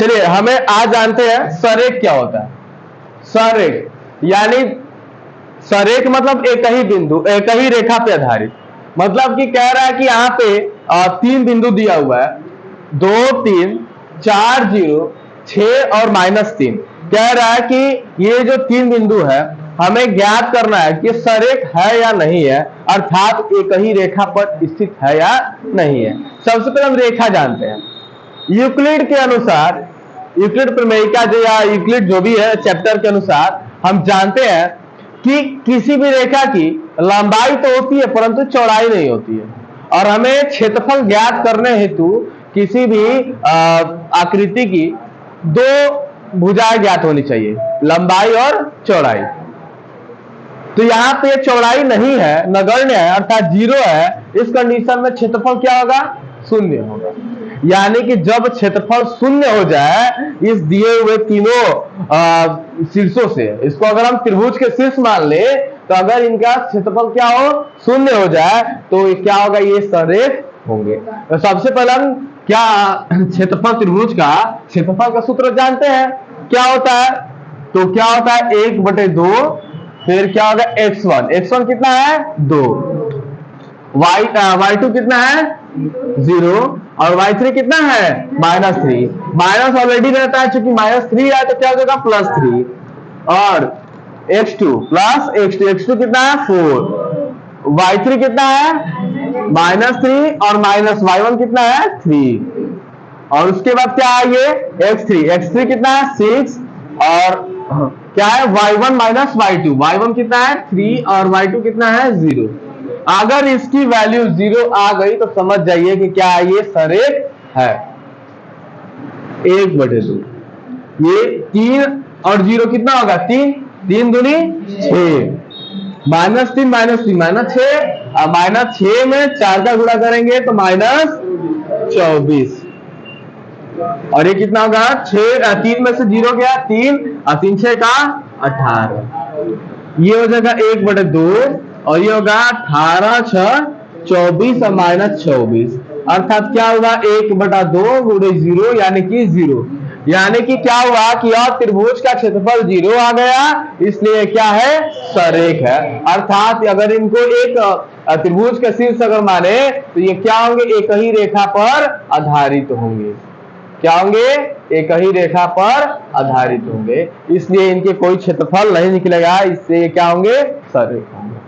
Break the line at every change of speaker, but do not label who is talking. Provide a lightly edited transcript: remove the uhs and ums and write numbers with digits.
चलिए हमें आज जानते हैं सरेख क्या होता है। सरेख यानी सरेख मतलब एक ही बिंदु, एक ही रेखा पे आधारित। मतलब कि कह रहा है कि यहाँ पे 3 बिंदु दिया हुआ है, 2, 3, 4, 0, 6 और -3। कह रहा है कि ये जो 3 बिंदु है हमें ज्ञात करना है कि सरेख है या नहीं है, अर्थात एक ही रेखा पर स्थित है या नहीं है। सबसे पहले हम रेखा जानते हैं। यूक्लिड के अनुसार, यूक्लिड प्रमेयिका जो या यूक्लिड जो भी है चैप्टर के अनुसार हम जानते हैं कि किसी भी रेखा की लंबाई तो होती है परंतु चौड़ाई नहीं होती है। और हमें क्षेत्रफल ज्ञात करने हेतु किसी भी आकृति की 2 भुजाएं ज्ञात होनी चाहिए, लंबाई और चौड़ाई। तो यहाँ पे चौड़ाई नहीं है, नगण्य है अर्थात 0 है। इस कंडीशन में क्षेत्रफल क्या होगा? शून्य होगा। यानी कि जब क्षेत्रफल शून्य हो जाए इस दिए हुए तीनों शीर्षों से, इसको अगर हम त्रिभुज के शीर्ष मान ले तो अगर इनका क्षेत्रफल क्या हो? शून्य हो जाए तो क्या होगा? ये सरेख होंगे। तो सबसे पहले हम क्या क्षेत्रफल त्रिभुज का क्षेत्रफल का सूत्र जानते हैं, क्या होता है? तो क्या होता है? 1/2, फिर क्या होगा? x1 कितना है? 2, y2 कितना है? 0 और y3 कितना है? -3। माइनस ऑलरेडी रहता है, चूंकि -3 है तो क्या हो जाएगा? +3 और x2 x2 कितना है? 4, y3 कितना है? -3 और y1 कितना है? 3 और उसके बाद क्या है? ये x3 कितना है? 6 और क्या है? y1 y2, y1 कितना है? 3 और y2 कितना है? 0। अगर इसकी वैल्यू 0 आ गई तो समझ जाइए कि क्या ये सरेख है। 1/2 ये 3 और 0 कितना होगा? 3, 3 दूनी 6, -3 -6 और -6 में 4 का गुणा करेंगे तो -24 और ये कितना होगा? 3 में से 0 गया 3 और 3 6 का 18। ये हो जाएगा 1/2 और ये होगा 18 6 24 और -24 अर्थात क्या होगा? 1/2 गुणे 0 यानी कि 0। यानी कि क्या हुआ कि यह त्रिभुज का क्षेत्रफल 0 आ गया, इसलिए क्या है? सरेख है। अर्थात अगर इनको एक त्रिभुज का शीर्ष अगर माने तो ये क्या होंगे? एक ही रेखा पर आधारित होंगे। क्या होंगे? एक ही रेखा पर आधारित होंगे, इसलिए इनके कोई क्षेत्रफल नहीं निकलेगा, इससे क्या होंगे? सरेख होंगे।